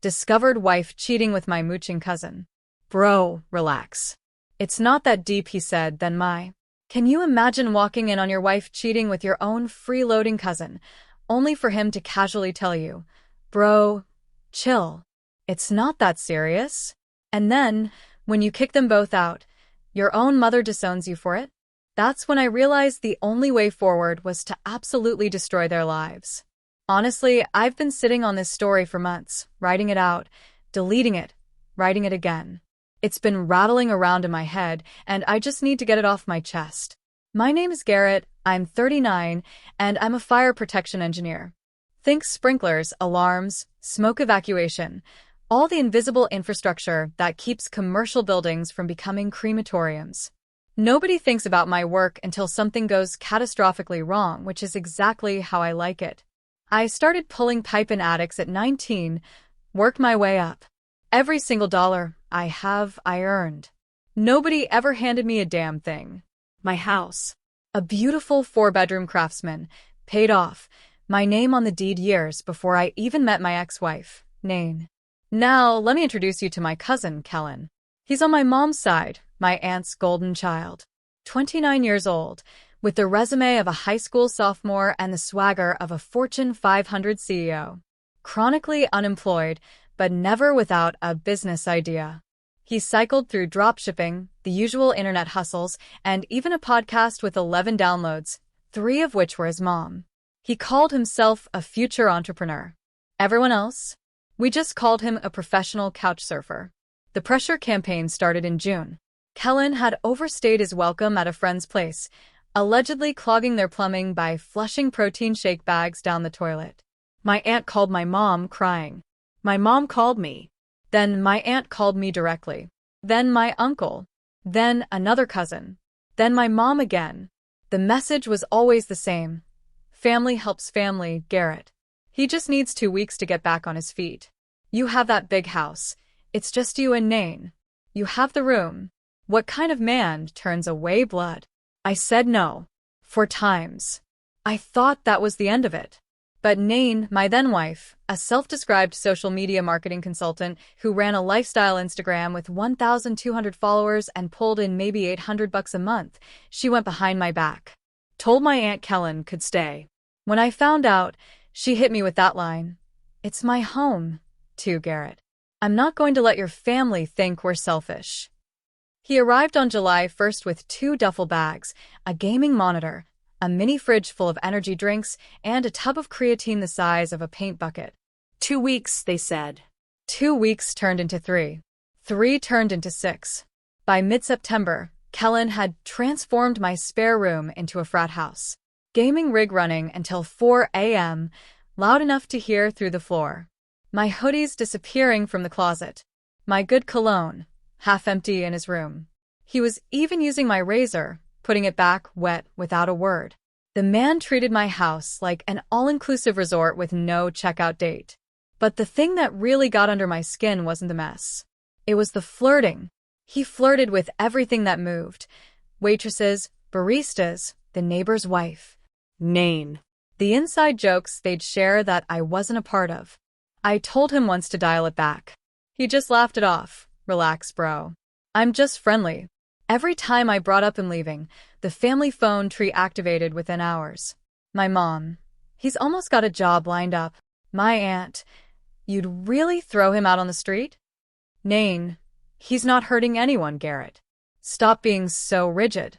Discovered wife cheating with my mooching cousin. Bro, relax. It's not that deep, he said, then my. Can you imagine walking in on your wife cheating with your own freeloading cousin, only for him to casually tell you, bro, chill. It's not that serious. And then, when you kick them both out, your own mother disowns you for it? That's when I realized the only way forward was to absolutely destroy their lives. Honestly, I've been sitting on this story for months, writing it out, deleting it, writing it again. It's been rattling around in my head, and I just need to get it off my chest. My name is Garrett, I'm 39, and I'm a fire protection engineer. Think sprinklers, alarms, smoke evacuation, all the invisible infrastructure that keeps commercial buildings from becoming crematoriums. Nobody thinks about my work until something goes catastrophically wrong, which is exactly how I like it. I started pulling pipe in attics at 19, worked my way up. Every single dollar I earned. Nobody ever handed me a damn thing. My house, a beautiful 4-bedroom Craftsman, paid off, my name on the deed years before I even met my ex-wife, Nain. Now, let me introduce you to my cousin, Kellen. He's on my mom's side, my aunt's golden child. 29 years old, with the resume of a high school sophomore and the swagger of a Fortune 500 CEO. Chronically unemployed, but never without a business idea. He cycled through dropshipping, the usual internet hustles, and even a podcast with 11 downloads, 3 of which were his mom. He called himself a future entrepreneur. Everyone else? We just called him a professional couch surfer. The pressure campaign started in June. Kellen had overstayed his welcome at a friend's place, allegedly clogging their plumbing by flushing protein shake bags down the toilet. My aunt called my mom, crying. My mom called me. Then my aunt called me directly. Then my uncle. Then another cousin. Then my mom again. The message was always the same. Family helps family, Garrett. He just needs 2 weeks to get back on his feet. You have that big house. It's just you and Nain. You have the room. What kind of man turns away blood? I said no. 4 times. I thought that was the end of it. But Nain, my then-wife, a self-described social media marketing consultant who ran a lifestyle Instagram with 1,200 followers and pulled in maybe $800 a month, she went behind my back. Told my Aunt Kellen could stay. When I found out, she hit me with that line. It's my home, too, Garrett. I'm not going to let your family think we're selfish. He arrived on July 1st with 2 duffel bags, a gaming monitor, a mini fridge full of energy drinks, and a tub of creatine the size of a paint bucket. 2 weeks, they said. 2 weeks turned into 3. 3 turned into 6. By mid-September, Kellen had transformed my spare room into a frat house. Gaming rig running until 4 a.m., loud enough to hear through the floor. My hoodies disappearing from the closet. My good cologne, half empty in his room. He was even using my razor, putting it back wet without a word. The man treated my house like an all-inclusive resort with no checkout date. But the thing that really got under my skin wasn't the mess. It was the flirting. He flirted with everything that moved. Waitresses, baristas, the neighbor's wife. Nain. The inside jokes they'd share that I wasn't a part of. I told him once to dial it back. He just laughed it off. Relax, bro. I'm just friendly. Every time I brought up him leaving, the family phone tree activated within hours. My mom. He's almost got a job lined up. My aunt. You'd really throw him out on the street? Nain. He's not hurting anyone, Garrett. Stop being so rigid.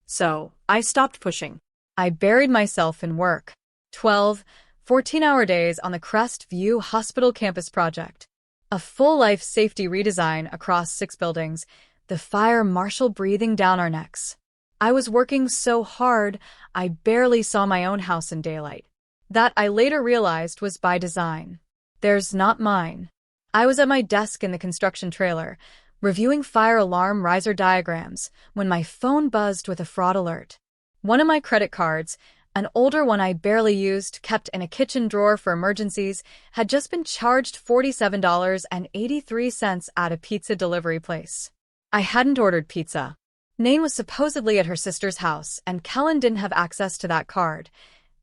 So, I stopped pushing. I buried myself in work. 12, 14-hour days on the Crest View Hospital campus project. A full life safety redesign across 6 buildings, the fire marshal breathing down our necks. I was working so hard, I barely saw my own house in daylight. That I later realized was by design. Theirs, not mine. I was at my desk in the construction trailer, reviewing fire alarm riser diagrams, when my phone buzzed with a fraud alert. One of my credit cards, an older one I barely used, kept in a kitchen drawer for emergencies, had just been charged $47.83 at a pizza delivery place. I hadn't ordered pizza. Nain was supposedly at her sister's house, and Kellen didn't have access to that card.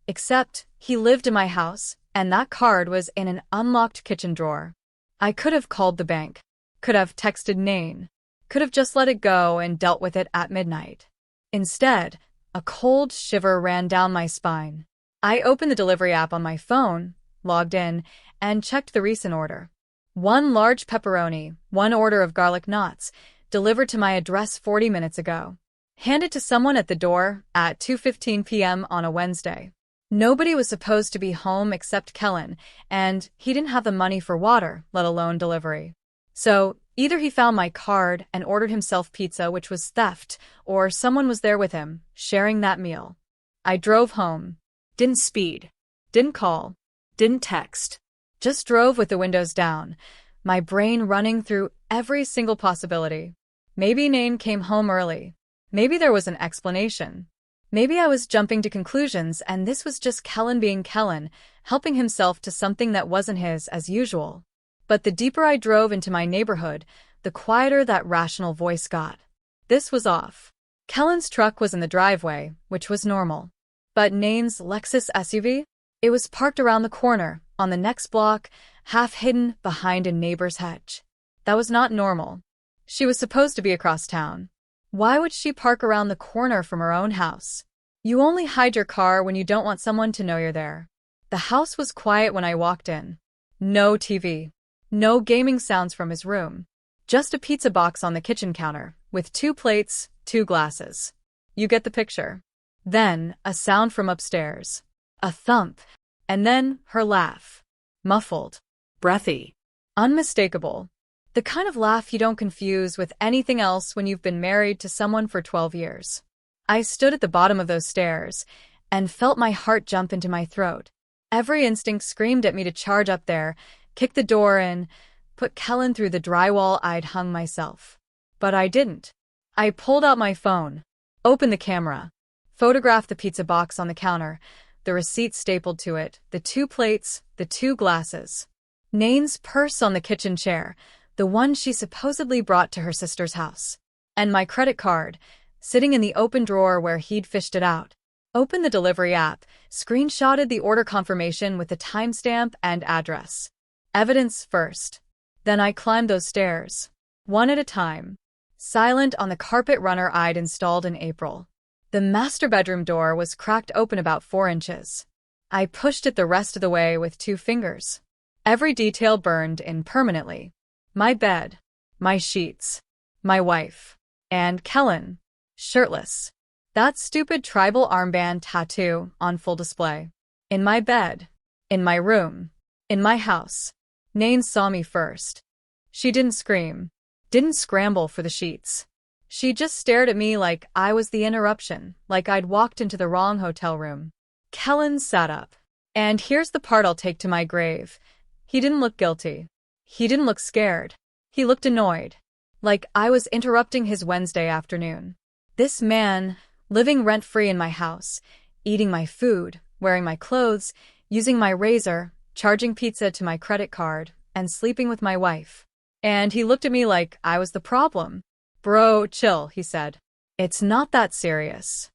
Except, he lived in my house, and that card was in an unlocked kitchen drawer. I could have called the bank, could have texted Nain, could have just let it go and dealt with it at midnight. Instead, a cold shiver ran down my spine. I opened the delivery app on my phone, logged in, and checked the recent order. 1 large pepperoni, 1 order of garlic knots, delivered to my address 40 minutes ago. Handed to someone at the door at 2:15 p.m. on a Wednesday. Nobody was supposed to be home except Kellen, and he didn't have the money for water, let alone delivery. So, either he found my card and ordered himself pizza, which was theft, or someone was there with him, sharing that meal. I drove home. Didn't speed. Didn't call. Didn't text. Just drove with the windows down, my brain running through every single possibility. Maybe Nain came home early. Maybe there was an explanation. Maybe I was jumping to conclusions and this was just Kellen being Kellen, helping himself to something that wasn't his as usual. But the deeper I drove into my neighborhood, the quieter that rational voice got. This was off. Kellen's truck was in the driveway, which was normal. But Nain's Lexus SUV? It was parked around the corner, on the next block, half hidden behind a neighbor's hedge. That was not normal. She was supposed to be across town. Why would she park around the corner from her own house? You only hide your car when you don't want someone to know you're there. The house was quiet when I walked in. No TV. No gaming sounds from his room. Just a pizza box on the kitchen counter, with 2 plates, 2 glasses. You get the picture. Then, a sound from upstairs. A thump. And then, her laugh. Muffled. Breathy. Unmistakable. The kind of laugh you don't confuse with anything else when you've been married to someone for 12 years. I stood at the bottom of those stairs and felt my heart jump into my throat. Every instinct screamed at me to charge up there, kick the door in, put Kellen through the drywall I'd hung myself. But I didn't. I pulled out my phone, opened the camera, photographed the pizza box on the counter, the receipt stapled to it, the 2 plates, the 2 glasses. Nain's purse on the kitchen chair, the one she supposedly brought to her sister's house. And my credit card, sitting in the open drawer where he'd fished it out. Opened the delivery app, screenshotted the order confirmation with the timestamp and address. Evidence first. Then I climbed those stairs, one at a time, silent on the carpet runner I'd installed in April. The master bedroom door was cracked open about 4 inches. I pushed it the rest of the way with 2 fingers. Every detail burned in permanently. My bed, my sheets, my wife, and Kellen, shirtless. That stupid tribal armband tattoo on full display. In my bed, in my room, in my house. Nain saw me first. She didn't scream, didn't scramble for the sheets. She just stared at me like I was the interruption, like I'd walked into the wrong hotel room. Kellen sat up. And here's the part I'll take to my grave. He didn't look guilty. He didn't look scared. He looked annoyed. Like I was interrupting his Wednesday afternoon. This man, living rent-free in my house, eating my food, wearing my clothes, using my razor, charging pizza to my credit card, and sleeping with my wife. And he looked at me like I was the problem. Bro, chill, he said. It's not that serious.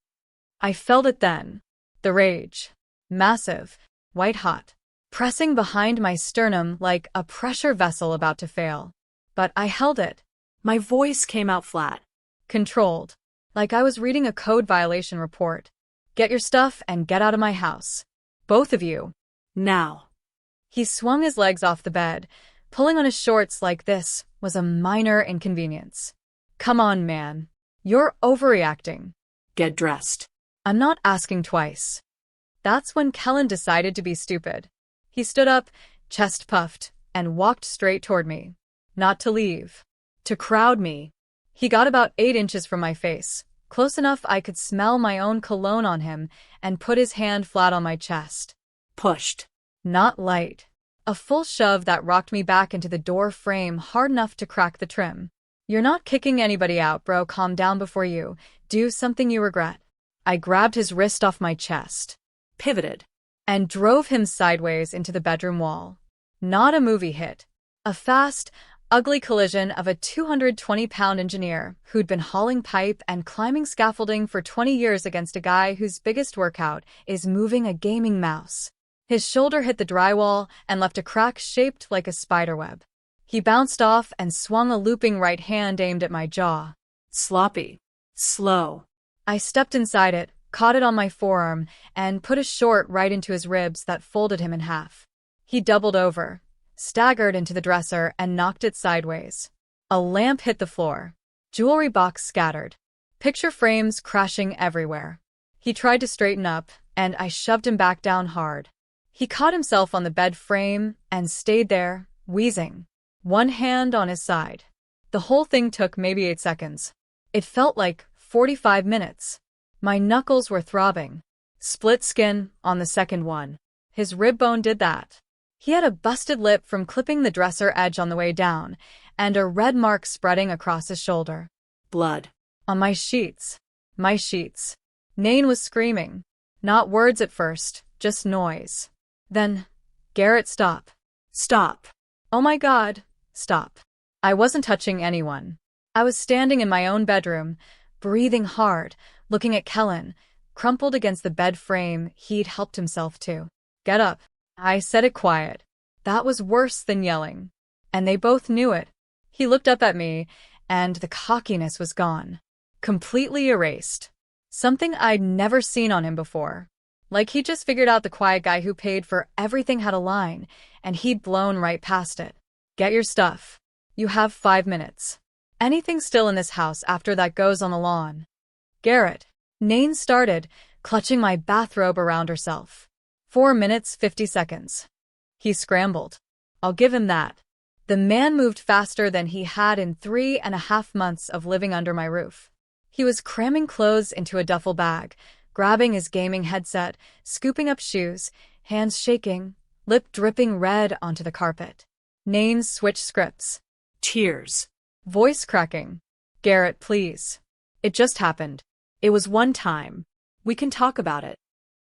I felt it then. The rage. Massive. White hot. Pressing behind my sternum like a pressure vessel about to fail. But I held it. My voice came out flat. Controlled. Like I was reading a code violation report. Get your stuff and get out of my house. Both of you. Now. He swung his legs off the bed. Pulling on his shorts like this was a minor inconvenience. Come on, man. You're overreacting. Get dressed. I'm not asking twice. That's when Kellen decided to be stupid. He stood up, chest puffed, and walked straight toward me. Not to leave. To crowd me. He got about 8 inches from my face, close enough I could smell my own cologne on him, and put his hand flat on my chest. Pushed. Not light. A full shove that rocked me back into the door frame hard enough to crack the trim. You're not kicking anybody out, bro. Calm down before you do something you regret. I grabbed his wrist off my chest. Pivoted. And drove him sideways into the bedroom wall. Not a movie hit. A fast, ugly collision of a 220-pound engineer who'd been hauling pipe and climbing scaffolding for 20 years against a guy whose biggest workout is moving a gaming mouse. His shoulder hit the drywall and left a crack shaped like a spiderweb. He bounced off and swung a looping right hand aimed at my jaw. Sloppy. Slow. I stepped inside it, caught it on my forearm, and put a short right into his ribs that folded him in half. He doubled over, staggered into the dresser, and knocked it sideways. A lamp hit the floor. Jewelry box scattered. Picture frames crashing everywhere. He tried to straighten up, and I shoved him back down hard. He caught himself on the bed frame and stayed there, wheezing, one hand on his side. The whole thing took maybe 8 seconds. It felt like 45 minutes. My knuckles were throbbing. Split skin on the second one. His rib bone did that. He had a busted lip from clipping the dresser edge on the way down, and a red mark spreading across his shoulder. Blood. On my sheets. My sheets. Nain was screaming. Not words at first, just noise. Then, Garrett, stop. Stop. Oh my God, stop. I wasn't touching anyone. I was standing in my own bedroom, breathing hard, looking at Kellen, crumpled against the bed frame he'd helped himself to. Get up. I said it quiet. That was worse than yelling. And they both knew it. He looked up at me, and the cockiness was gone. Completely erased. Something I'd never seen on him before. Like he just figured out the quiet guy who paid for everything had a line, and he'd blown right past it. Get your stuff. You have 5 minutes. Anything still in this house after that goes on the lawn. Garrett. Nain started, clutching my bathrobe around herself. 4 minutes, 50 seconds. He scrambled. I'll give him that. The man moved faster than he had in 3.5 months of living under my roof. He was cramming clothes into a duffel bag, grabbing his gaming headset, scooping up shoes, hands shaking, lip dripping red onto the carpet. Nain switched scripts. Tears. Voice cracking. Garrett, please. It just happened. It was one time. We can talk about it.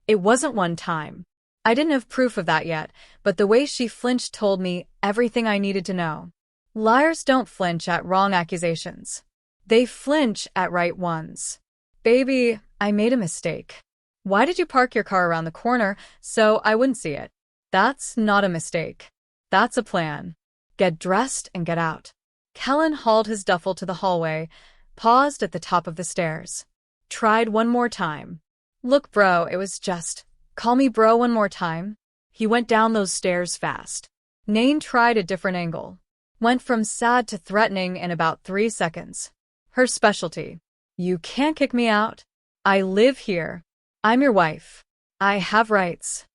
It wasn't one time. I didn't have proof of that yet, but the way she flinched told me everything I needed to know. Liars don't flinch at wrong accusations. They flinch at right ones. Baby, I made a mistake. Why did you park your car around the corner so I wouldn't see it? That's not a mistake. That's a plan. Get dressed and get out. Kellen hauled his duffel to the hallway, paused at the top of the stairs. Tried one more time. Look, bro, it was just... Call me bro one more time. He went down those stairs fast. Nain tried a different angle. Went from sad to threatening in about 3 seconds. Her specialty. You can't kick me out. I live here. I'm your wife. I have rights.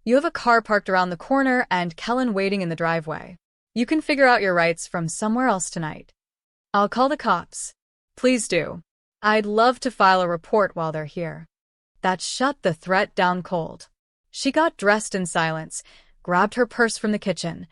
You have a car parked around the corner and Kellen waiting in the driveway. You can figure out your rights from somewhere else tonight. I'll call the cops. Please do. I'd love to file a report while they're here. That shut the threat down cold. She got dressed in silence, grabbed her purse from the kitchen,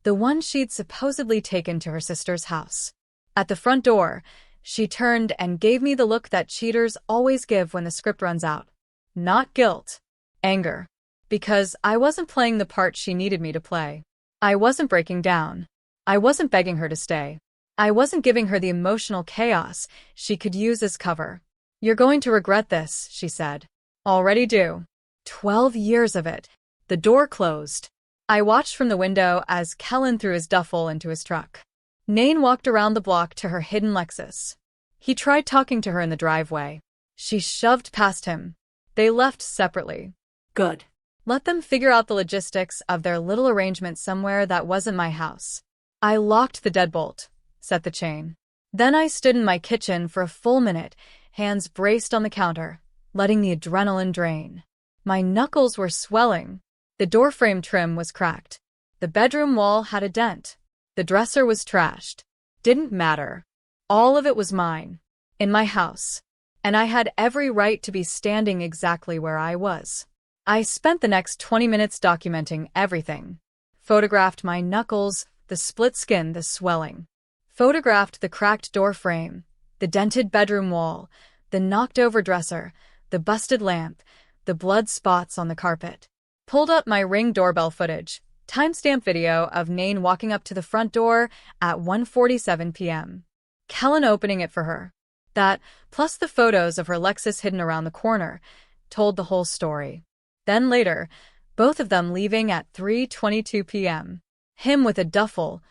the one she'd supposedly taken to her sister's house. At the front door, she turned and gave me the look that cheaters always give when the script runs out. Not guilt. Anger. Because I wasn't playing the part she needed me to play. I wasn't breaking down. I wasn't begging her to stay. I wasn't giving her the emotional chaos she could use as cover. You're going to regret this, she said. Already do. 12 years of it. The door closed. I watched from the window as Kellen threw his duffel into his truck. Nain walked around the block to her hidden Lexus. He tried talking to her in the driveway. She shoved past him. They left separately. Good. Let them figure out the logistics of their little arrangement somewhere that wasn't my house. I locked the deadbolt, set the chain. Then I stood in my kitchen for a full minute, hands braced on the counter, letting the adrenaline drain. My knuckles were swelling. The doorframe trim was cracked. The bedroom wall had a dent. The dresser was trashed. Didn't matter. All of it was mine. In my house. And I had every right to be standing exactly where I was. I spent the next 20 minutes documenting everything. Photographed my knuckles, the split skin, the swelling. Photographed the cracked door frame, the dented bedroom wall, the knocked-over dresser, the busted lamp, the blood spots on the carpet. Pulled up my Ring doorbell footage, timestamp video of Nain walking up to the front door at 1:47 p.m. Kellen opening it for her. That, plus the photos of her Lexus hidden around the corner, told the whole story. Then later, both of them leaving at 3:22 p.m. Him with a duffel,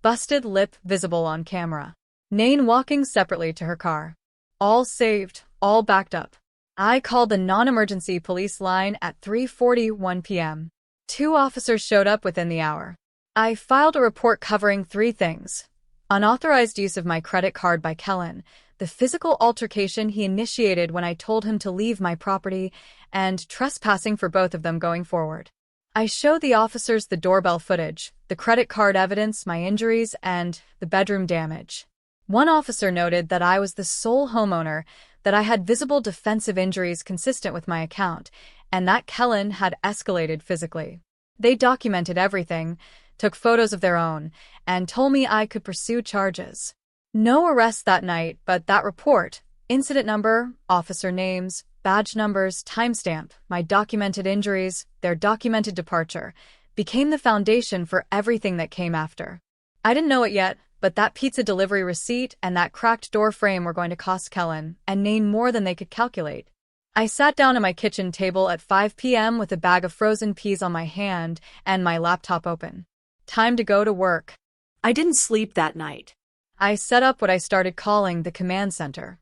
busted lip visible on camera. Nain walking separately to her car. All saved, all backed up. I called the non-emergency police line at 3:41 p.m. 2 officers showed up within the hour. I filed a report covering 3 things: unauthorized use of my credit card by Kellen, the physical altercation he initiated when I told him to leave my property, and trespassing for both of them going forward. I showed the officers the doorbell footage, the credit card evidence, my injuries, and the bedroom damage. One officer noted that I was the sole homeowner, that I had visible defensive injuries consistent with my account, and that Kellen had escalated physically. They documented everything, took photos of their own, and told me I could pursue charges. No arrests that night, but that report, incident number, officer names, badge numbers, timestamp, my documented injuries, their documented departure, became the foundation for everything that came after. I didn't know it yet, but that pizza delivery receipt and that cracked door frame were going to cost Kellen and Nain more than they could calculate. I sat down at my kitchen table at 5 p.m. with a bag of frozen peas on my hand and my laptop open. Time to go to work. I didn't sleep that night. I set up what I started calling the command center.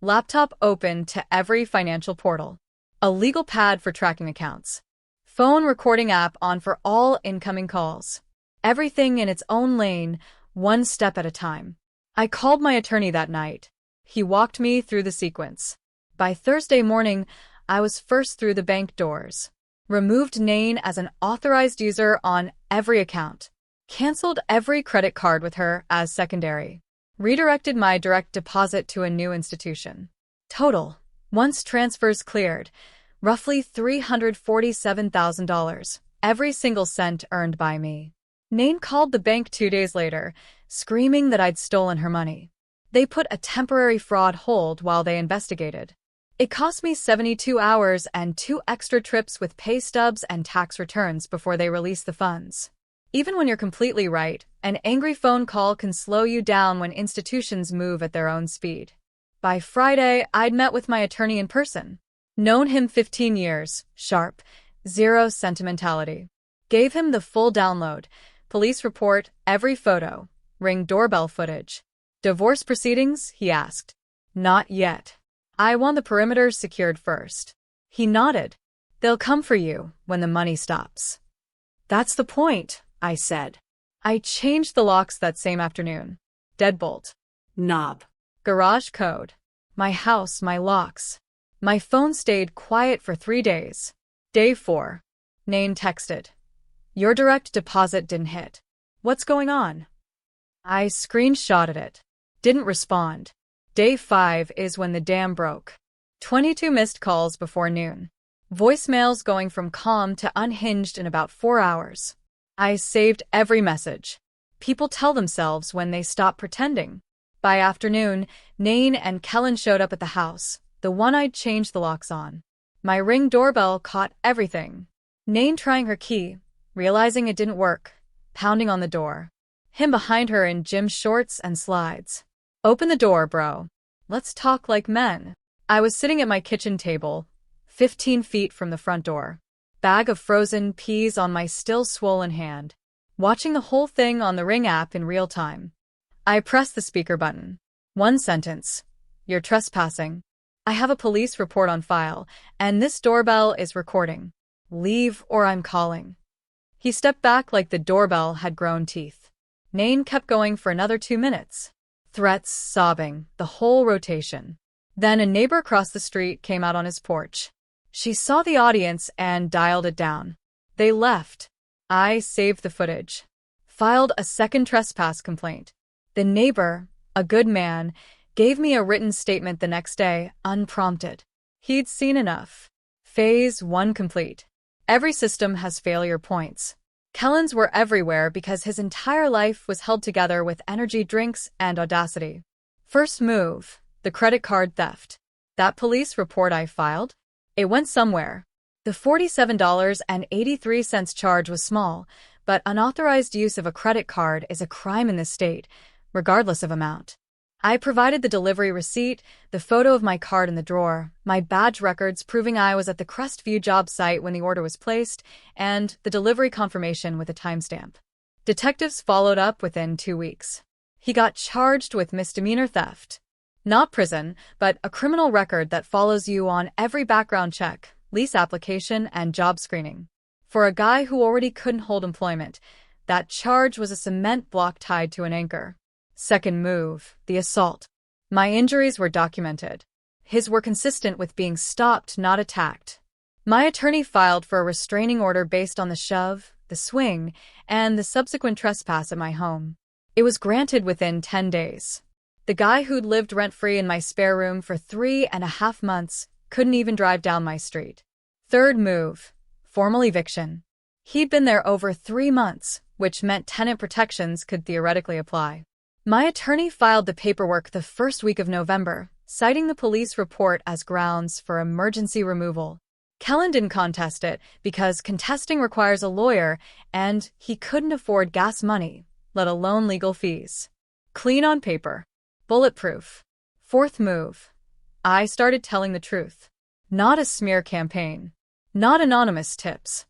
Laptop open to every financial portal. A legal pad for tracking accounts. Phone recording app on for all incoming calls. Everything in its own lane, one step at a time. I called my attorney that night. He walked me through the sequence. By Thursday morning, I was first through the bank doors. Removed Nain as an authorized user on every account. Canceled every credit card with her as secondary. Redirected my direct deposit to a new institution. Total, once transfers cleared, roughly $347,000, every single cent earned by me. Nain called the bank 2 days later, screaming that I'd stolen her money. They put a temporary fraud hold while they investigated. It cost me 72 hours and 2 extra trips with pay stubs and tax returns before they released the funds. Even when you're completely right, an angry phone call can slow you down when institutions move at their own speed. By Friday, I'd met with my attorney in person. Known him 15 years, sharp, zero sentimentality. Gave him the full download, police report, every photo, Ring doorbell footage. Divorce proceedings? He asked. Not yet. I want the perimeter secured first. He nodded. They'll come for you when the money stops. That's the point, I said. I changed the locks that same afternoon. Deadbolt. Knob. Garage code. My house, my locks. My phone stayed quiet for 3 days. Day 4. Nain texted. Your direct deposit didn't hit. What's going on? I screenshotted it. Didn't respond. Day 5 is when the dam broke. 22 missed calls before noon. Voicemails going from calm to unhinged in about 4 hours. I saved every message. People tell themselves when they stop pretending. By afternoon, Nain and Kellen showed up at the house, the one I'd changed the locks on. My Ring doorbell caught everything. Nain trying her key, realizing it didn't work, pounding on the door. Him behind her in gym shorts and slides. Open the door, bro. Let's talk like men. I was sitting at my kitchen table, 15 feet from the front door. Bag of frozen peas on my still swollen hand. Watching the whole thing on the Ring app in real time. I pressed the speaker button. 1 sentence. You're trespassing. I have a police report on file, and this doorbell is recording. Leave or I'm calling. He stepped back like the doorbell had grown teeth. Nain kept going for another 2 minutes. Threats, sobbing, the whole rotation. Then a neighbor across the street came out on his porch. She saw the audience and dialed it down. They left. I saved the footage. Filed a second trespass complaint. The neighbor, a good man, gave me a written statement the next day, unprompted. He'd seen enough. Phase 1 complete. Every system has failure points. Kellen's were everywhere because his entire life was held together with energy drinks and audacity. First move, the credit card theft. That police report I filed? It went somewhere. The $47.83 charge was small, but unauthorized use of a credit card is a crime in this state, regardless of amount. I provided the delivery receipt, the photo of my card in the drawer, my badge records proving I was at the Crestview job site when the order was placed, and the delivery confirmation with a timestamp. Detectives followed up within 2 weeks. He got charged with misdemeanor theft. Not prison, but a criminal record that follows you on every background check, lease application, and job screening. For a guy who already couldn't hold employment, that charge was a cement block tied to an anchor. Second move, the assault. My injuries were documented. His were consistent with being stopped, not attacked. My attorney filed for a restraining order based on the shove, the swing, and the subsequent trespass at my home. It was granted within 10 days. The guy who'd lived rent-free in my spare room for 3.5 months couldn't even drive down my street. Third move, formal eviction. He'd been there over 3 months, which meant tenant protections could theoretically apply. My attorney filed the paperwork the first week of November, citing the police report as grounds for emergency removal. Kellen didn't contest it because contesting requires a lawyer, and he couldn't afford gas money, let alone legal fees. Clean on paper. Bulletproof. Fourth move. I started telling the truth. Not a smear campaign. Not anonymous tips.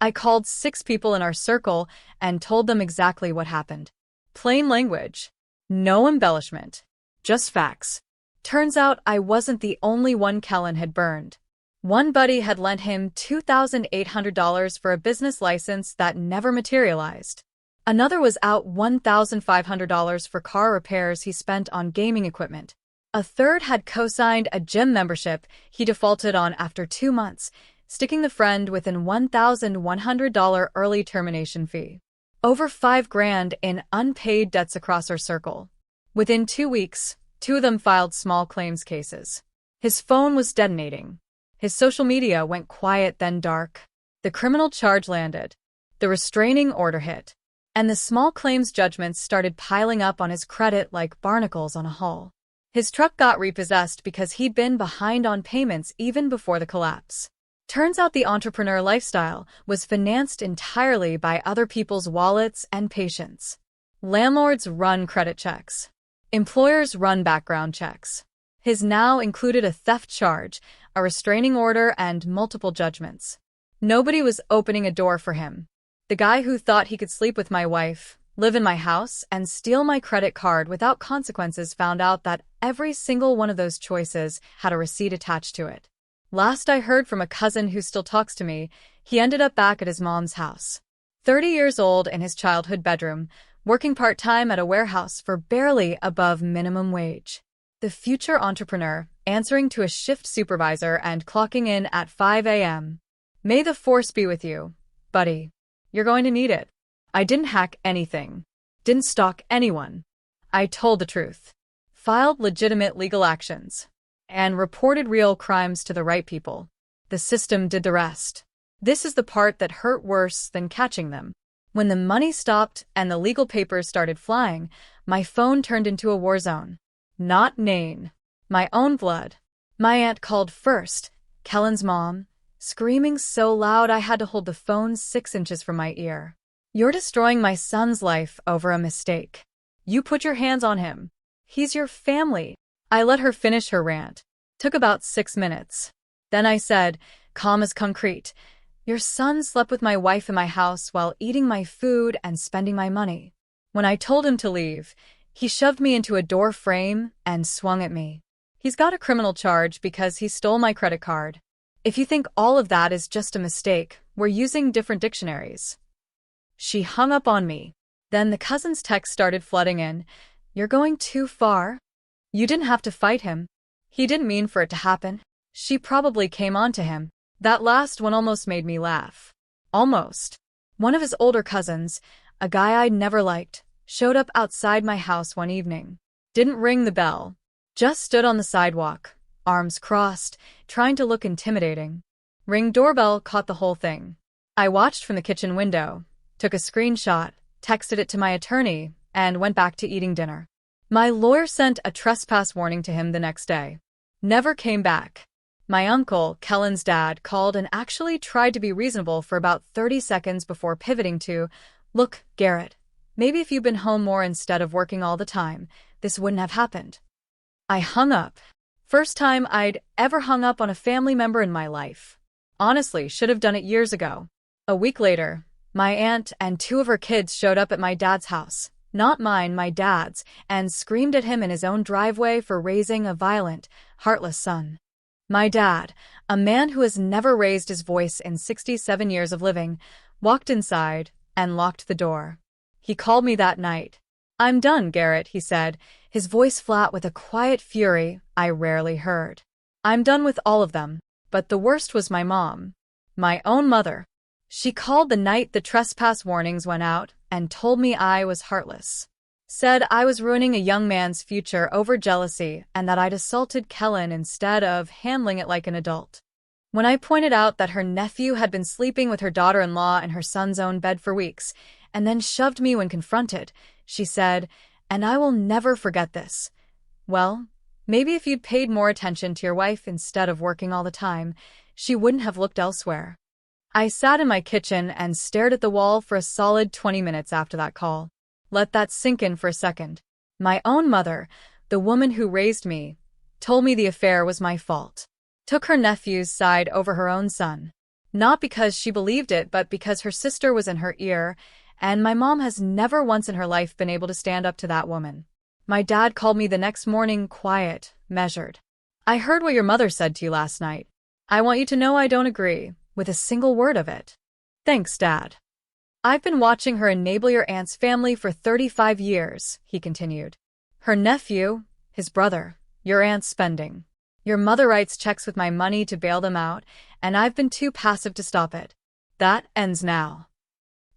I called 6 people in our circle and told them exactly what happened. Plain language. No embellishment. Just facts. Turns out I wasn't the only one Kellen had burned. One buddy had lent him $2,800 for a business license that never materialized. Another was out $1,500 for car repairs he spent on gaming equipment. A third had co-signed a gym membership he defaulted on after 2 months, sticking the friend within $1,100 early termination fee. Over $5,000 in unpaid debts across our circle. Within 2 weeks, 2 of them filed small claims cases. His phone was detonating. His social media went quiet then dark. The criminal charge landed. The restraining order hit. And the small claims judgments started piling up on his credit like barnacles on a hull. His truck got repossessed because he'd been behind on payments even before the collapse. Turns out the entrepreneur lifestyle was financed entirely by other people's wallets and patience. Landlords run credit checks. Employers run background checks. His now included a theft charge, a restraining order, and multiple judgments. Nobody was opening a door for him. The guy who thought he could sleep with my wife, live in my house, and steal my credit card without consequences found out that every single one of those choices had a receipt attached to it. Last I heard from a cousin who still talks to me, he ended up back at his mom's house. 30 years old in his childhood bedroom, working part-time at a warehouse for barely above minimum wage. The future entrepreneur, answering to a shift supervisor and clocking in at 5 a.m. May the force be with you, buddy. You're going to need it. I didn't hack anything. Didn't stalk anyone. I told the truth. Filed legitimate legal actions. And reported real crimes to the right people. The system did the rest. This is the part that hurt worse than catching them. When the money stopped and the legal papers started flying, my phone turned into a war zone. Not Nain. My own blood. My aunt called first, Kellen's mom, screaming so loud I had to hold the phone 6 inches from my ear. You're destroying my son's life over a mistake. You put your hands on him. He's your family. I let her finish her rant. Took about 6 minutes. Then I said, calm as concrete, your son slept with my wife in my house while eating my food and spending my money. When I told him to leave, he shoved me into a door frame and swung at me. He's got a criminal charge because he stole my credit card. If you think all of that is just a mistake, we're using different dictionaries. She hung up on me. Then the cousin's text started flooding in. You're going too far. You didn't have to fight him. He didn't mean for it to happen. She probably came on to him. That last one almost made me laugh. Almost. One of his older cousins, a guy I'd never liked, showed up outside my house one evening. Didn't ring the bell. Just stood on the sidewalk, arms crossed, trying to look intimidating. Ring doorbell caught the whole thing. I watched from the kitchen window, took a screenshot, texted it to my attorney, and went back to eating dinner. My lawyer sent a trespass warning to him the next day. Never came back. My uncle, Kellen's dad, called and actually tried to be reasonable for about 30 seconds before pivoting to, look, Garrett, maybe if you'd been home more instead of working all the time, this wouldn't have happened. I hung up. First time I'd ever hung up on a family member in my life. Honestly, should have done it years ago. A week later, My aunt and two of her kids showed up at my dad's house, not mine, my dad's, and screamed at him in his own driveway for raising a violent, heartless son. My dad, a man who has never raised his voice in 67 years of living, walked inside and locked the door. He called me that night. "I'm done, Garrett," he said, his voice flat with a quiet fury I rarely heard. "I'm done with all of them, but the worst was my mom. My own mother. She called the night the trespass warnings went out and told me I was heartless. Said I was ruining a young man's future over jealousy and that I'd assaulted Kellen instead of handling it like an adult. When I pointed out that her nephew had been sleeping with her daughter-in-law in her son's own bed for weeks, and then shoved me when confronted, she said, and I will never forget this, "Well, maybe if you'd paid more attention to your wife instead of working all the time, she wouldn't have looked elsewhere." I sat in my kitchen and stared at the wall for a solid 20 minutes after that call. Let that sink in for a second. My own mother, the woman who raised me, told me the affair was my fault. Took her nephew's side over her own son. Not because she believed it, but because her sister was in her ear, and my mom has never once in her life been able to stand up to that woman. My dad called me the next morning, quiet, measured. "I heard what your mother said to you last night. I want you to know I don't agree with a single word of it." "Thanks, Dad. I've been watching her enable your aunt's family for 35 years, he continued. "Her nephew, his brother, your aunt's spending. Your mother writes checks with my money to bail them out, and I've been too passive to stop it. That ends now."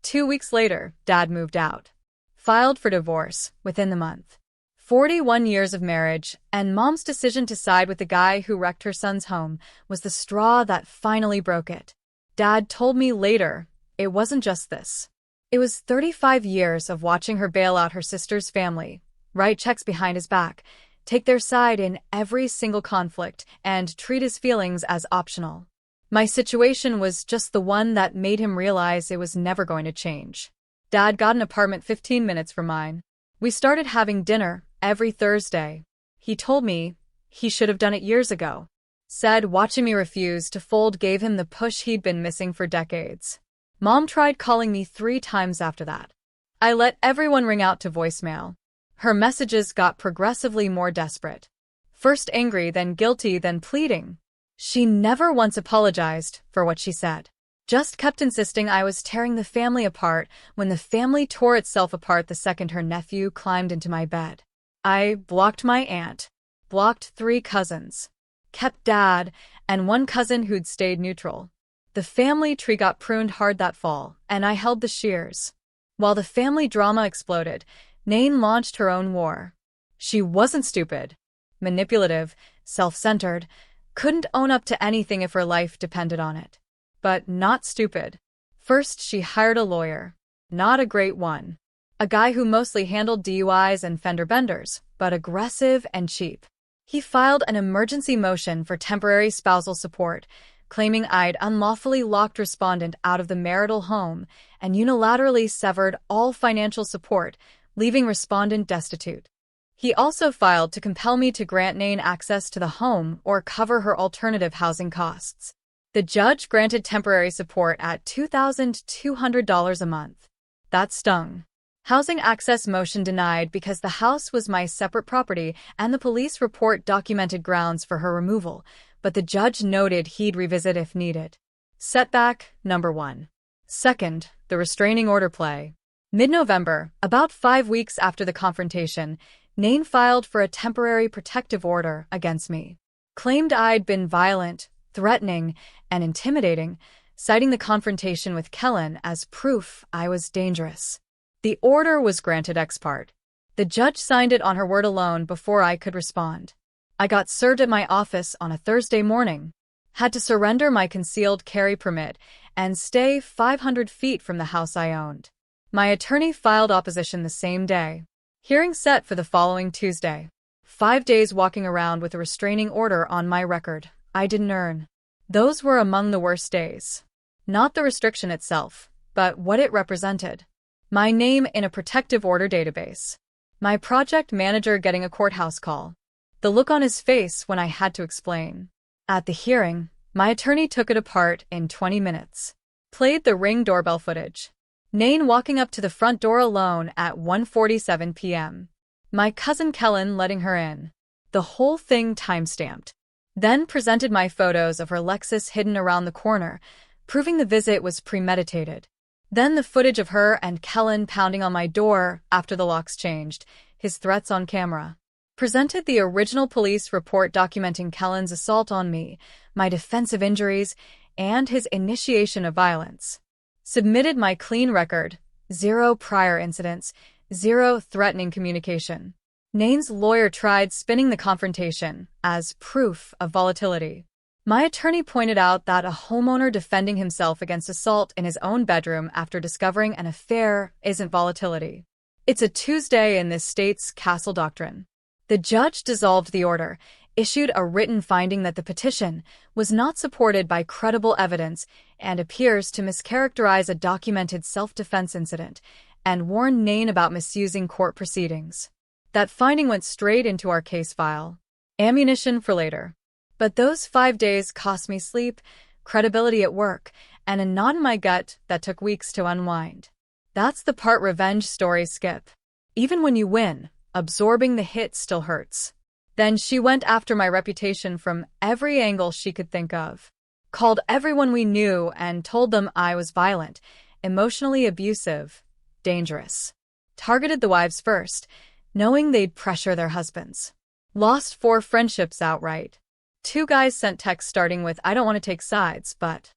2 weeks later, Dad moved out. Filed for divorce within the month. 41 years of marriage, and Mom's decision to side with the guy who wrecked her son's home was the straw that finally broke it. Dad told me later, it wasn't just this. It was 35 years of watching her bail out her sister's family, write checks behind his back, take their side in every single conflict, and treat his feelings as optional. My situation was just the one that made him realize it was never going to change. Dad got an apartment 15 minutes from mine. We started having dinner every Thursday. He told me he should have done it years ago. Said watching me refuse to fold gave him the push he'd been missing for decades. Mom tried calling me 3 times after that. I let everyone ring out to voicemail. Her messages got progressively more desperate. First angry, then guilty, then pleading. She never once apologized for what she said. Just kept insisting I was tearing the family apart when the family tore itself apart the second her nephew climbed into my bed. I blocked my aunt, blocked 3 cousins, kept Dad and 1 cousin who'd stayed neutral. The family tree got pruned hard that fall, and I held the shears. While the family drama exploded, Nain launched her own war. She wasn't stupid, manipulative, self-centered, couldn't own up to anything if her life depended on it. But not stupid. First, she hired a lawyer. Not a great one. A guy who mostly handled DUIs and fender benders, but aggressive and cheap. He filed an emergency motion for temporary spousal support, claiming I'd unlawfully locked respondent out of the marital home and unilaterally severed all financial support, leaving respondent destitute. He also filed to compel me to grant Nain access to the home or cover her alternative housing costs. The judge granted temporary support at $2,200 a month. That stung. Housing access motion denied because the house was my separate property and the police report documented grounds for her removal, but the judge noted he'd revisit if needed. Setback number 1. Second, the restraining order play. Mid-November, about 5 weeks after the confrontation, Nain filed for a temporary protective order against me. Claimed I'd been violent, threatening, and intimidating, citing the confrontation with Kellen as proof I was dangerous. The order was granted ex parte. The judge signed it on her word alone before I could respond. I got served at my office on a Thursday morning. Had to surrender my concealed carry permit and stay 500 feet from the house I owned. My attorney filed opposition the same day. Hearing set for the following Tuesday. 5 days walking around with a restraining order on my record. I didn't earn. Those were among the worst days. Not the restriction itself, but what it represented. My name in a protective order database. My project manager getting a courthouse call. The look on his face when I had to explain. At the hearing, my attorney took it apart in 20 minutes. Played the Ring doorbell footage. Nain walking up to the front door alone at 1:47 p.m. My cousin Kellen letting her in. The whole thing timestamped. Then presented my photos of her Lexus hidden around the corner, proving the visit was premeditated. Then the footage of her and Kellen pounding on my door after the locks changed, his threats on camera. Presented the original police report documenting Kellen's assault on me, my defensive injuries, and his initiation of violence. Submitted my clean record, 0 prior incidents, 0 threatening communication. Nain's lawyer tried spinning the confrontation as proof of volatility. My attorney pointed out that a homeowner defending himself against assault in his own bedroom after discovering an affair isn't volatility. It's a Tuesday in this state's castle doctrine. The judge dissolved the order, issued a written finding that the petition was not supported by credible evidence and appears to mischaracterize a documented self-defense incident, and warned Nain about misusing court proceedings. That finding went straight into our case file. Ammunition for later. But those 5 days cost me sleep, credibility at work, and a knot in my gut that took weeks to unwind. That's the part revenge stories skip. Even when you win, absorbing the hit still hurts. Then she went after my reputation from every angle she could think of. Called everyone we knew and told them I was violent, emotionally abusive, dangerous. Targeted the wives first, knowing they'd pressure their husbands. Lost 4 friendships outright. 2 guys sent texts starting with "I don't want to take sides, but,"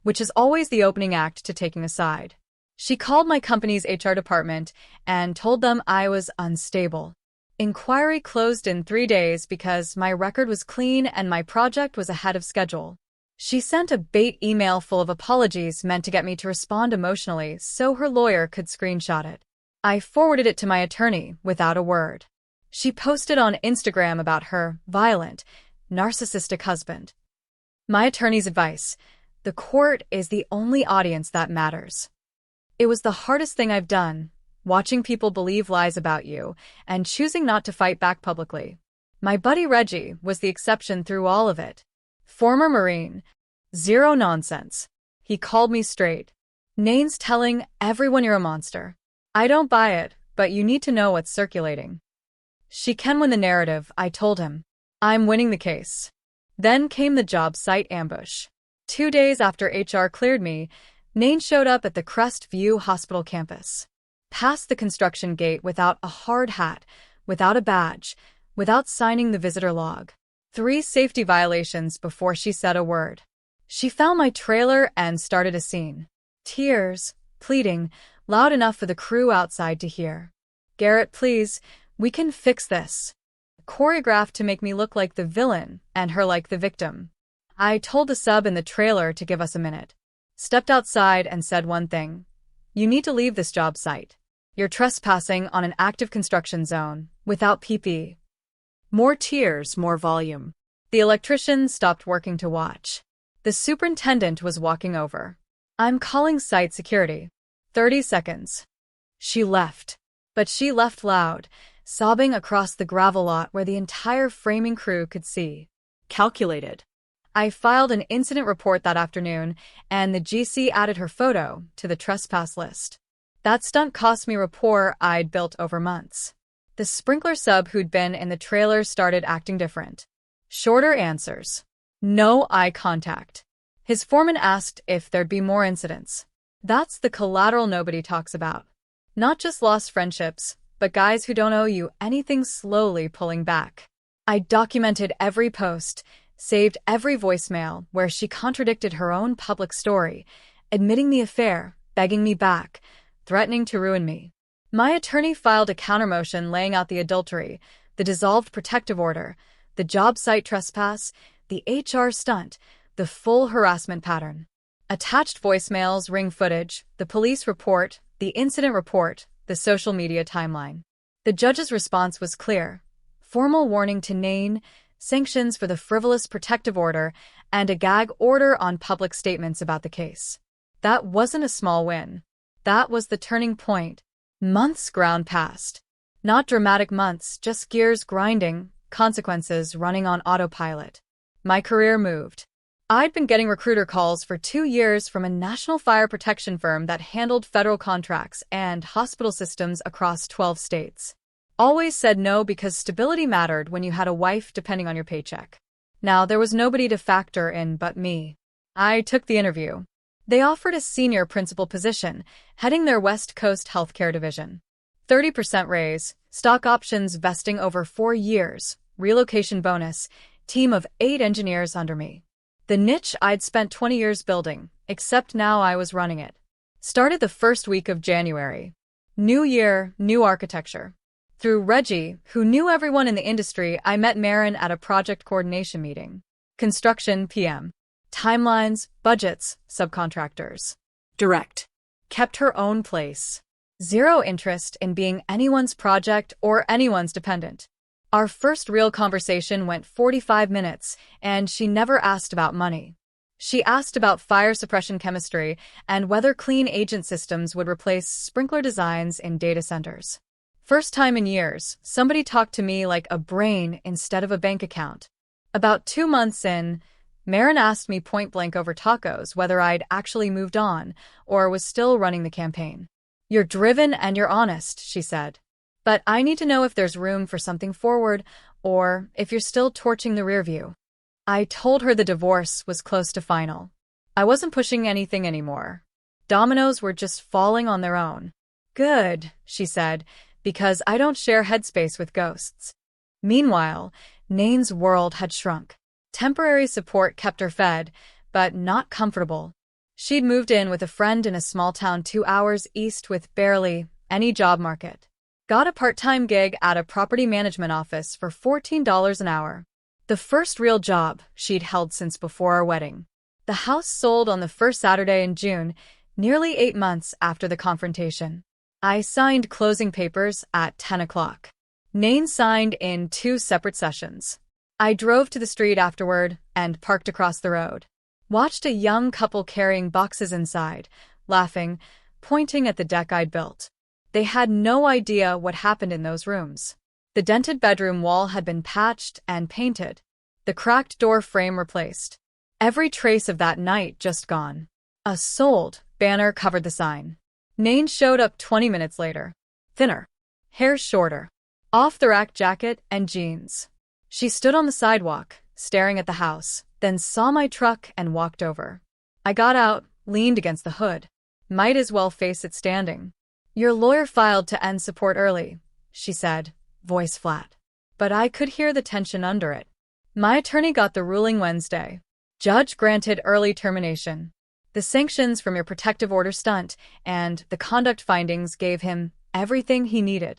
which is always the opening act to taking a side. She called my company's HR department and told them I was unstable. Inquiry closed in 3 days because my record was clean and my project was ahead of schedule. She sent a bait email full of apologies meant to get me to respond emotionally so her lawyer could screenshot it. I forwarded it to my attorney without a word. She posted on Instagram about her violent, narcissistic husband. My attorney's advice: the court is the only audience that matters. It was the hardest thing I've done, watching people believe lies about you and choosing not to fight back publicly. My buddy Reggie was the exception through all of it. Former Marine. 0 nonsense. He called me straight. Nain's telling everyone you're a monster. I don't buy it, but you need to know what's circulating. She can win the narrative, I told him. I'm winning the case. Then came the job site ambush. 2 days after HR cleared me, Nain showed up at the Crest View Hospital campus. Past the construction gate without a hard hat, without a badge, without signing the visitor log. 3 safety violations before she said a word. She found my trailer and started a scene. Tears, pleading, loud enough for the crew outside to hear. "Garrett, please, we can fix this." Choreographed to make me look like the villain and her like the victim. I told the sub in the trailer to give us a minute. Stepped outside and said one thing. "You need to leave this job site. You're trespassing on an active construction zone, without PP." More tears, more volume. The electrician stopped working to watch. The superintendent was walking over. "I'm calling site security." 30 seconds. She left. But she left loud, sobbing across the gravel lot where the entire framing crew could see. Calculated. I filed an incident report that afternoon, and the GC added her photo to the trespass list. That stunt cost me rapport I'd built over months. The sprinkler sub who'd been in the trailer started acting different. Shorter answers. No eye contact. His foreman asked if there'd be more incidents. That's the collateral nobody talks about. Not just lost friendships, but guys who don't owe you anything slowly pulling back. I documented every post, saved every voicemail where she contradicted her own public story, admitting the affair, begging me back, threatening to ruin me. My attorney filed a countermotion laying out the adultery, the dissolved protective order, the job site trespass, the HR stunt, the full harassment pattern. Attached voicemails, ring footage, the police report, the incident report, the social media timeline. The judge's response was clear. Formal warning to Nain, sanctions for the frivolous protective order, and a gag order on public statements about the case. That wasn't a small win. That was the turning point. Months ground past. Not dramatic months, just gears grinding, consequences running on autopilot. My career moved. I'd been getting recruiter calls for 2 years from a national fire protection firm that handled federal contracts and hospital systems across 12 states. Always said no because stability mattered when you had a wife depending on your paycheck. Now, there was nobody to factor in but me. I took the interview. They offered a senior principal position, heading their West Coast healthcare division. 30% raise, stock options vesting over 4 years, relocation bonus, team of 8 engineers under me. The niche I'd spent 20 years building, except now I was running it. Started the first week of January. New year, new architecture. Through Reggie, who knew everyone in the industry, I met Marin at a project coordination meeting. Construction PM. Timelines, budgets, subcontractors. Direct. Kept her own place. Zero interest in being anyone's project or anyone's dependent. Our first real conversation went 45 minutes, and she never asked about money. She asked about fire suppression chemistry and whether clean agent systems would replace sprinkler designs in data centers. First time in years, somebody talked to me like a brain instead of a bank account. About 2 months in, Marin asked me point-blank over tacos whether I'd actually moved on or was still running the campaign. "You're driven and you're honest," she said. "But I need to know if there's room for something forward or if you're still torching the rear view." I told her the divorce was close to final. I wasn't pushing anything anymore. Dominoes were just falling on their own. "Good," she said, "because I don't share headspace with ghosts." Meanwhile, Nain's world had shrunk. Temporary support kept her fed, but not comfortable. She'd moved in with a friend in a small town 2 hours east with barely any job market. Got a part-time gig at a property management office for $14 an hour. The first real job she'd held since before our wedding. The house sold on the first Saturday in June, nearly 8 months after the confrontation. I signed closing papers at 10 o'clock. Nain signed in 2 separate sessions. I drove to the street afterward and parked across the road. Watched a young couple carrying boxes inside, laughing, pointing at the deck I'd built. They had no idea what happened in those rooms. The dented bedroom wall had been patched and painted. The cracked door frame replaced. Every trace of that night just gone. A "sold" banner covered the sign. Nain showed up 20 minutes later. Thinner. Hair shorter. Off-the-rack jacket and jeans. She stood on the sidewalk, staring at the house, then saw my truck and walked over. I got out, leaned against the hood. Might as well face it standing. "Your lawyer filed to end support early," she said, voice flat. But I could hear the tension under it. "My attorney got the ruling Wednesday. Judge granted early termination. The sanctions from your protective order stunt and the conduct findings gave him everything he needed."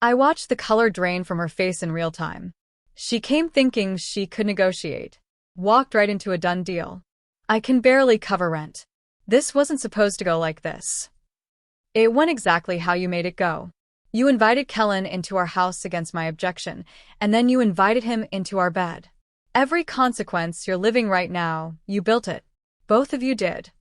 I watched the color drain from her face in real time. She came thinking she could negotiate. Walked right into a done deal. "I can barely cover rent. This wasn't supposed to go like this." "It went exactly how you made it go. You invited Kellen into our house against my objection, and then you invited him into our bed. Every consequence you're living right now, you built it. Both of you did."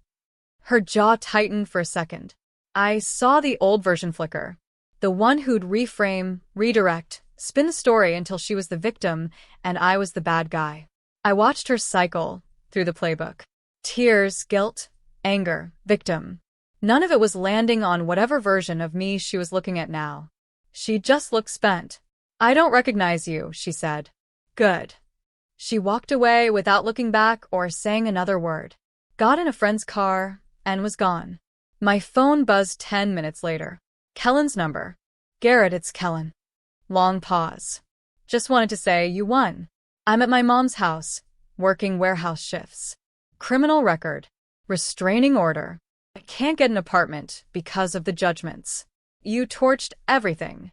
Her jaw tightened for a second. I saw the old version flicker. The one who'd reframe, redirect, spin the story until she was the victim and I was the bad guy. I watched her cycle through the playbook. Tears, guilt, anger, victim. None of it was landing on whatever version of me she was looking at now. She just looked spent. "I don't recognize you," she said. "Good." She walked away without looking back or saying another word. Got in a friend's car and was gone. My phone buzzed 10 minutes later. Kellen's number. "Garrett, it's Kellen." Long pause. "Just wanted to say you won. I'm at my mom's house, working warehouse shifts. Criminal record. Restraining order. I can't get an apartment because of the judgments. You torched everything."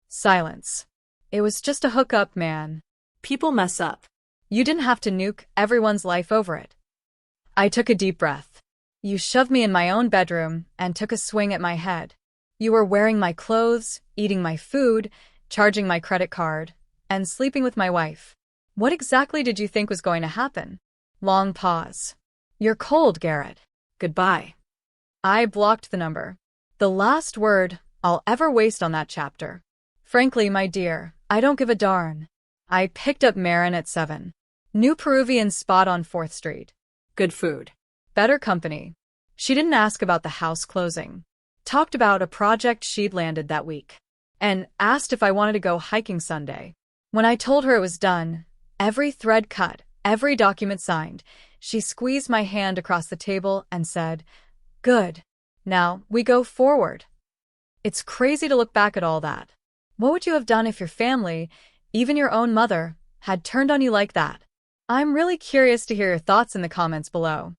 Silence. "It was just a hookup, man. People mess up. You didn't have to nuke everyone's life over it." I took a deep breath. "You shoved me in my own bedroom and took a swing at my head. You were wearing my clothes, eating my food, charging my credit card, and sleeping with my wife. What exactly did you think was going to happen?" Long pause. "You're cold, Garrett. Goodbye." I blocked the number. The last word I'll ever waste on that chapter. "Frankly, my dear, I don't give a darn." I picked up Marin at 7. New Peruvian spot on 4th Street. Good food. Better company. She didn't ask about the house closing. Talked about a project she'd landed that week. And asked if I wanted to go hiking Sunday. When I told her it was done, every thread cut, every document signed, she squeezed my hand across the table and said, "Good. Now, we go forward." It's crazy to look back at all that. What would you have done if your family, even your own mother, had turned on you like that? I'm really curious to hear your thoughts in the comments below.